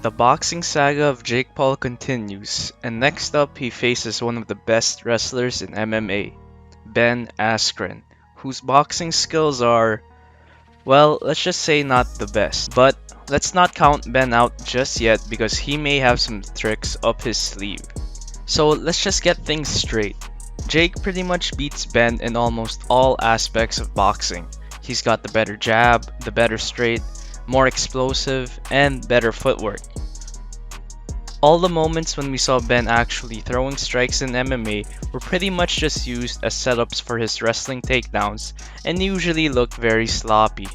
The boxing saga of Jake Paul continues, and next up he faces one of the best wrestlers in MMA, Ben Askren, whose boxing skills are, well, let's just say not the best. But let's not count Ben out just yet because he may have some tricks up his sleeve. So let's just get things straight. Jake pretty much beats Ben in almost all aspects of boxing. He's got the better jab, the better straight, more explosive, and better footwork. All the moments when we saw Ben actually throwing strikes in MMA were pretty much just used as setups for his wrestling takedowns and usually looked very sloppy.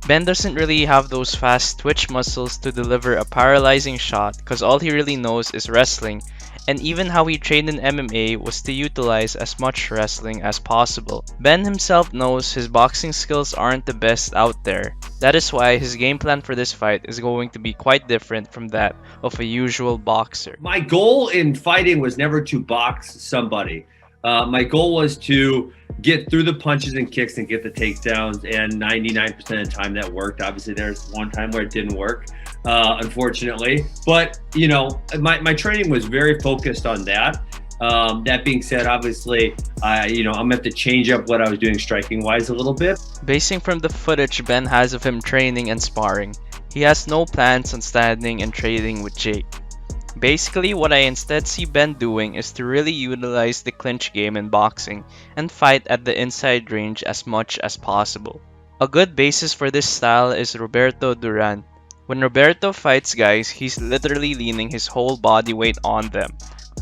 Ben doesn't really have those fast twitch muscles to deliver a paralyzing shot because all he really knows is wrestling, and even how he trained in MMA was to utilize as much wrestling as possible. Ben himself knows his boxing skills aren't the best out there. That is why his game plan for this fight is going to be quite different from that of a usual boxer. My goal in fighting was never to box somebody. My goal was to get through the punches and kicks and get the takedowns, and 99% of the time that worked. Obviously, there's one time where it didn't work, unfortunately. But, you know, my training was very focused on that. That being said, obviously, I'm at to change up what I was doing striking-wise a little bit. Basing from the footage Ben has of him training and sparring, he has no plans on standing and trading with Jake. Basically, what I instead see Ben doing is to really utilize the clinch game in boxing and fight at the inside range as much as possible. A good basis for this style is Roberto Duran. When Roberto fights guys, he's literally leaning his whole body weight on them,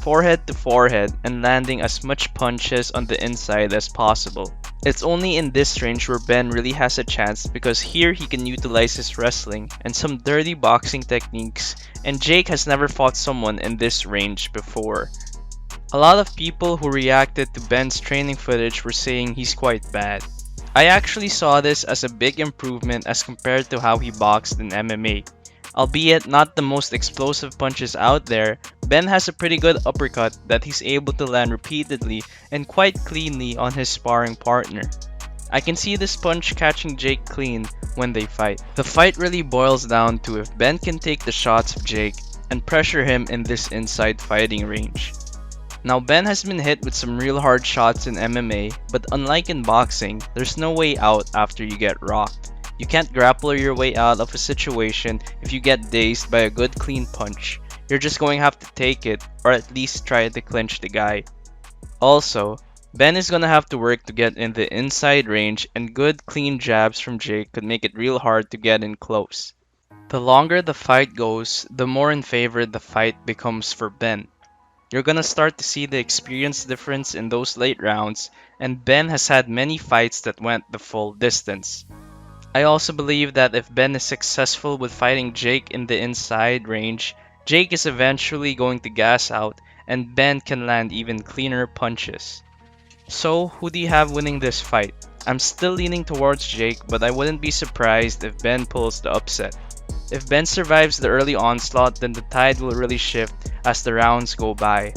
forehead to forehead, and landing as much punches on the inside as possible. It's only in this range where Ben really has a chance because here he can utilize his wrestling and some dirty boxing techniques, and Jake has never fought someone in this range before. A lot of people who reacted to Ben's training footage were saying he's quite bad. I actually saw this as a big improvement as compared to how he boxed in MMA. Albeit not the most explosive punches out there, Ben has a pretty good uppercut that he's able to land repeatedly and quite cleanly on his sparring partner. I can see this punch catching Jake clean when they fight. The fight really boils down to if Ben can take the shots of Jake and pressure him in this inside fighting range. Now Ben has been hit with some real hard shots in MMA, but unlike in boxing, there's no way out after you get rocked. You can't grapple your way out of a situation if you get dazed by a good clean punch. You're just going to have to take it, or at least try to clinch the guy. Also, Ben is going to have to work to get in the inside range, and good clean jabs from Jake could make it real hard to get in close. The longer the fight goes, the more in favor the fight becomes for Ben. You're going to start to see the experience difference in those late rounds, and Ben has had many fights that went the full distance. I also believe that if Ben is successful with fighting Jake in the inside range, Jake is eventually going to gas out and Ben can land even cleaner punches. So, who do you have winning this fight? I'm still leaning towards Jake, but I wouldn't be surprised if Ben pulls the upset. If Ben survives the early onslaught, then the tide will really shift as the rounds go by.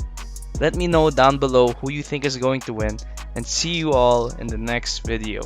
Let me know down below who you think is going to win, and see you all in the next video.